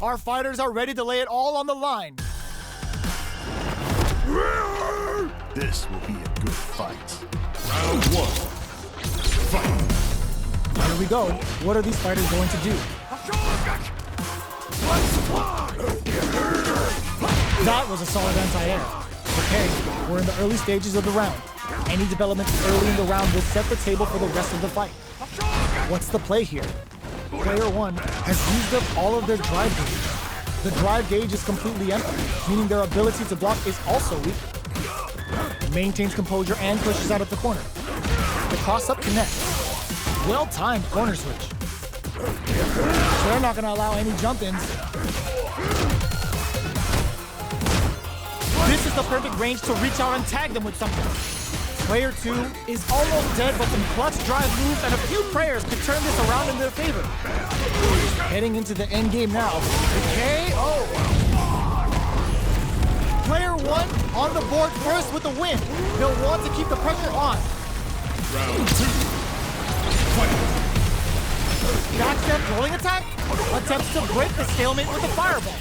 Our fighters are ready to lay it all on the line. This will be a good fight. Round 1. Fight. Here we go. What are these fighters going to do? That was a solid anti-air. Okay, we're in the early stages of the round. Any developments early in the round will set the table for the rest of the fight. What's the play here? Player 1 has used up all of their drive gauge. The drive gauge is completely empty, meaning their ability to block is also weak. Maintains composure and pushes out of the corner. The cross-up connects. Well-timed corner switch. They're not going to allow any jump-ins. This is the perfect range to reach out and tag them with something. Player 2 is almost dead, but some clutch drive moves and a few prayers could turn this around in their favor. Heading into the end game now. The KO. Player 1 on the board first with the win. They'll want to keep the pressure on. Round 2. Fight. Backstep rolling attack. Attempts to break the stalemate with a fireball.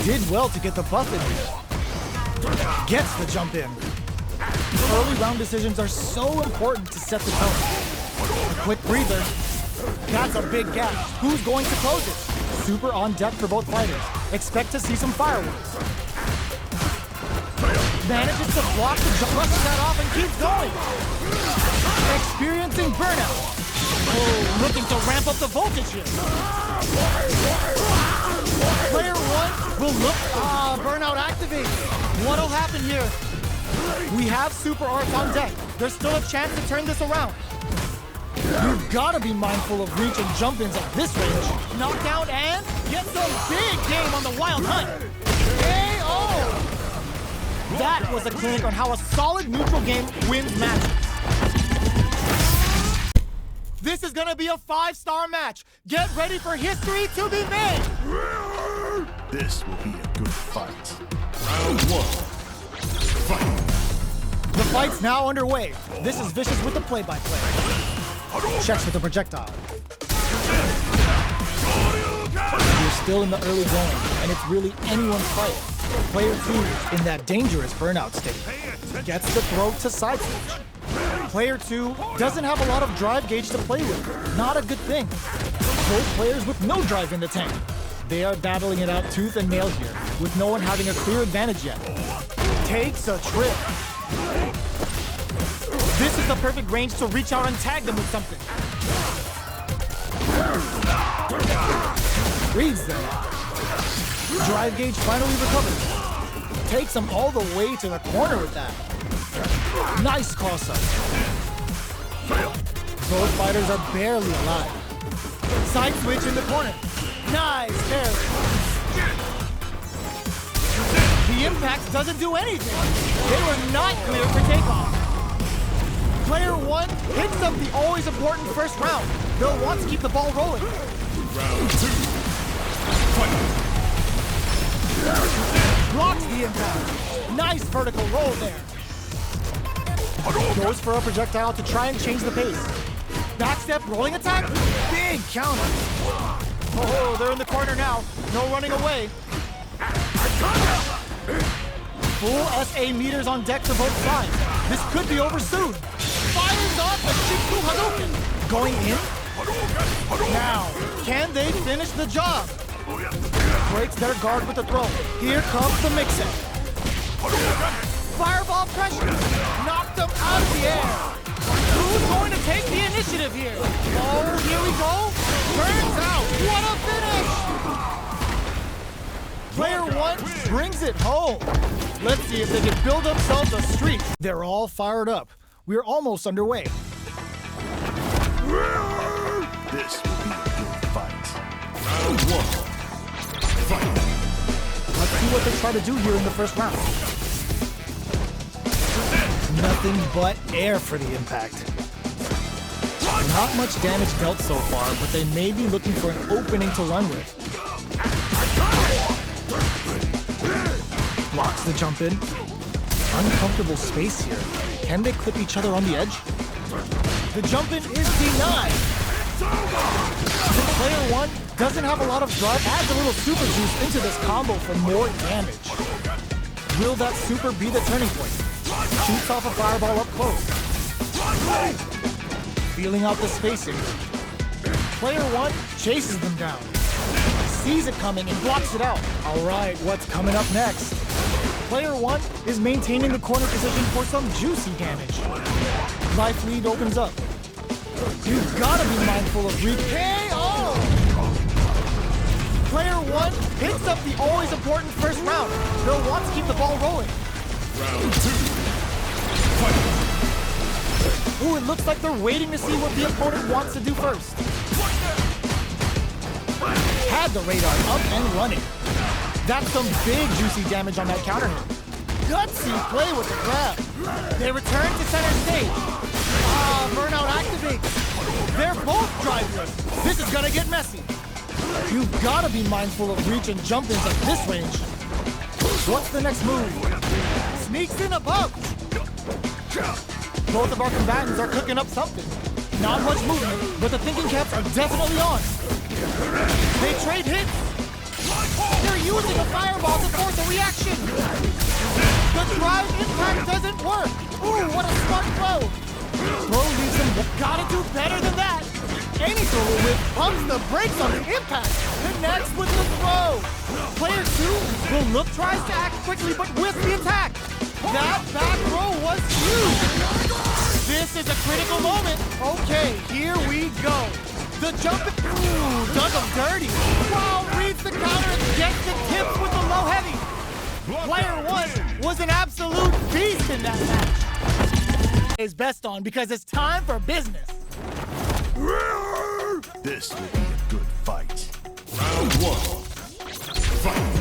Did well to get the buff in here. Gets the jump in. Early round decisions are so important to set the tone. A quick breather. That's a big gap. Who's going to close it? Super on deck for both fighters. Expect to see some fireworks. Manages to block the jump, brushes that off and keeps going. Experiencing burnout. Oh, looking to ramp up the voltage here. Player 1 will look, burnout activated. What'll happen here? We have super arts on deck. There's still a chance to turn this around. You've got to be mindful of reach and jump-ins at this range. Knockdown and get some big game on the wild hunt. KO! That was a clinic on how a solid neutral game wins matches. This is gonna be a 5-star match. Get ready for history to be made. This will be a good fight. Round 1. Fight. The fight's now underway. This is Vicious with the play-by-play. Checks with the projectile. You're still in the early going, and it's really anyone's fight. Player 2 in that dangerous burnout state. Gets the throw to side switch. Player 2 doesn't have a lot of drive gauge to play with. Not a good thing. Both players with no drive in the tank. They are battling it out tooth and nail here, with no one having a clear advantage yet. Takes a trip. This is the perfect range to reach out and tag them with something. Reads them. Drive gauge finally recovers. Takes them all the way to the corner with that. Nice cross-up. Both fighters are barely alive. Side switch in the corner. Nice parry. The impact doesn't do anything. They were not clear for takeoff. Player 1 hits up the always important first round. They'll want to keep the ball rolling. Round 2. Fight. Blocks the impact. Nice vertical roll there. Goes for a projectile to try and change the pace. Backstep rolling attack. Big counter. Oh, they're in the corner now. No running away. Full SA meters on deck for both sides. This could be over soon. Fires off the Shiku Hadouken. Going in. Now, can they finish the job? Breaks their guard with the throw. Here comes the mix-up. Fireball pressure. Knocked them out of the air. Who's going to take the initiative here? Oh, here we go. Turns out, what a finish! Player 1 brings it home. Let's see if they can build themselves a streak. They're all fired up. We're almost underway. This will be a good fight. Round 1. Fight. Let's see what they try to do here in the first round. Nothing but air for the impact. Not much damage dealt so far, but they may be looking for an opening to run with. Blocks the jump in. Uncomfortable space here. Can they clip each other on the edge? The jump in is denied. Player 1 doesn't have a lot of drive, adds a little super juice into this combo for more damage. Will that super be the turning point? Shoots off a fireball up close. Feeling out the spacing. Player 1 chases them down. Sees it coming and blocks it out. All right, what's coming up next? Player 1 is maintaining the corner position for some juicy damage. Life lead opens up. You've gotta be mindful of KO! Player 1 picks up the always important first round. They'll want to keep the ball rolling. Round 2. Fight. Ooh, it looks like they're waiting to see what the opponent wants to do first. Had the radar up and running. That's some big juicy damage on that counter hit. Gutsy play with the grab. They return to center stage. Burnout activates. They're both driveless. This is gonna get messy. You've gotta be mindful of reach and jump ins at this range. What's the next move? Sneaks in a bump. Both of our combatants are cooking up something. Not much movement, but the thinking caps are definitely on. They trade hits. They're using a fireball to force a reaction. The drive impact doesn't work. Ooh, what a smart throw. Throw leaves him. Gotta do better than that. Any throw whip pumps the brakes on the impact. Connects with the throw. Player 2 will look, tries to act quickly, but with the attack. That back row was huge. This is a critical moment. Okay, here we go. The jump, ooh, does him dirty. Wow, reads the counter and gets the tips with the low heavy. Player 1 was an absolute beast in that match. Is best on because it's time for business. This will be a good fight. Round 1. Fight.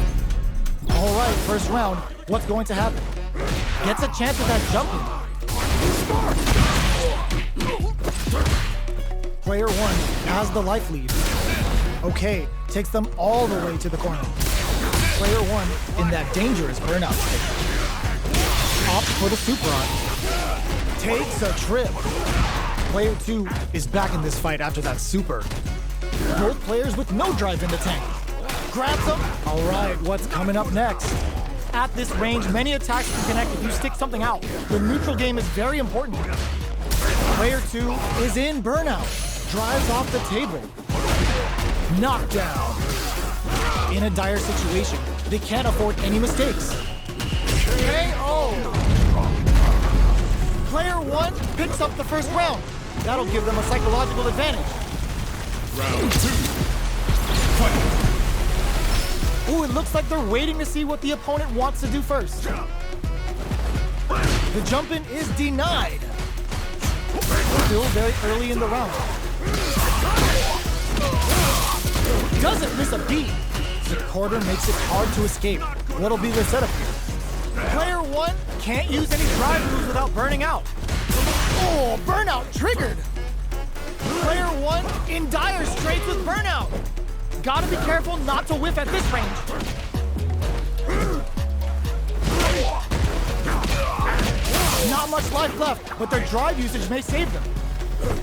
All right, first round. What's going to happen? Gets a chance at that jumping. Player 1 has the life lead. Okay, takes them all the way to the corner. Player 1 in that dangerous burnout state. Opts for the super on. Takes a trip. Player 2 is back in this fight after that super. Both players with no drive in the tank. Grabs them. All right, what's coming up next? At this range, many attacks can connect if you stick something out. The neutral game is very important. Player 2 is in burnout. Drives off the table. Knockdown. In a dire situation, they can't afford any mistakes. KO. Player 1 picks up the first round. That'll give them a psychological advantage. Round 2. Fight. Ooh, it looks like they're waiting to see what the opponent wants to do first. The jump-in is denied. Still very early in the round. Doesn't miss a beat. The quarter makes it hard to escape. What'll be the setup here? Player 1 can't use any drive moves without burning out. Oh, burnout triggered. Player 1 in dire straits with burnout. Gotta be careful not to whiff at this range. Not much life left, but their drive usage may save them.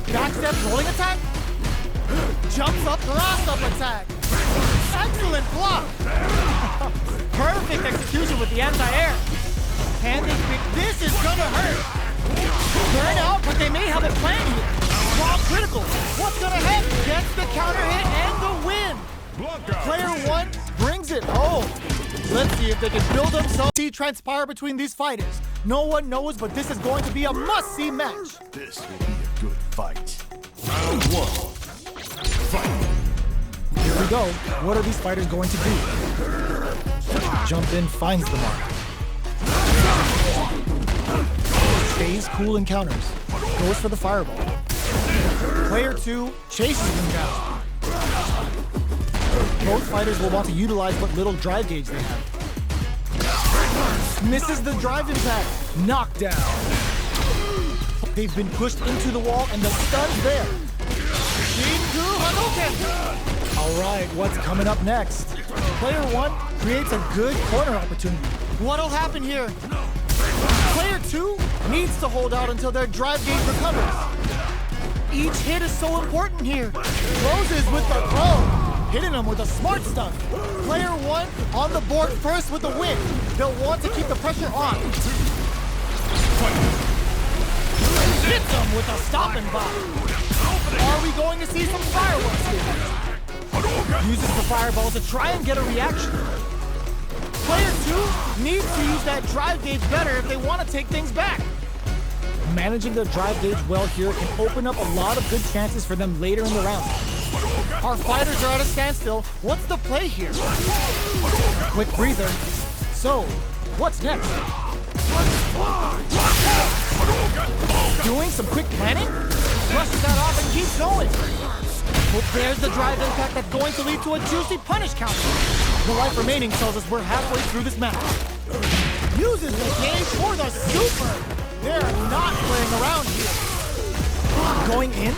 Backstep rolling attack. Jumps up, cross up attack. Excellent block. Perfect execution with the anti-air. Handing quick. This is gonna hurt. Burn out, but they may have a plan here. Bomb critical. What's gonna happen? Gets the counter hit and the win. Player 1 brings it home. Let's see if they can build themselves. See transpire between these fighters. No one knows, but this is going to be a must-see match. This will be a good fight. Round 1. Fight. Here we go. What are these fighters going to do? Jump in, finds the mark. Stays cool and counters. Goes for the fireball. Player 2 chases them down. Both fighters will want to utilize what little drive gauge they have. Misses the drive impact. Knockdown. They've been pushed into the wall and the stun's there. Shinku Hadouken! All right, what's coming up next? Player 1 creates a good corner opportunity. What'll happen here? Player 2 needs to hold out until their drive gauge recovers. Each hit is so important here. Closes with the throw, hitting him with the smart stuff. Player one on the board first with the win. They'll want to keep the pressure on. Hits him with a stopping block. Are we going to see some fireworks here? Uses the fireball to try and get a reaction. Player two needs to use that drive gauge better if they want to take things back. Managing their drive gauge well here can open up a lot of good chances for them later in the round. Our fighters are at a standstill. What's the play here? Quick breather. So, what's next? Doing some quick planning? Brushes that off and keeps going. Well, there's the drive impact that's going to lead to a juicy punish counter. The life remaining tells us we're halfway through this match. Uses the gauge for the super. They're not playing around here. Going in?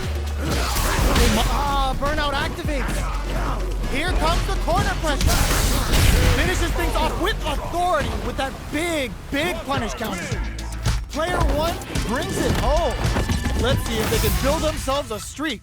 Burnout activates. Here comes the corner pressure. Finishes things off with authority with that big punish counter. Player one brings it home. Let's see if they can build themselves a streak.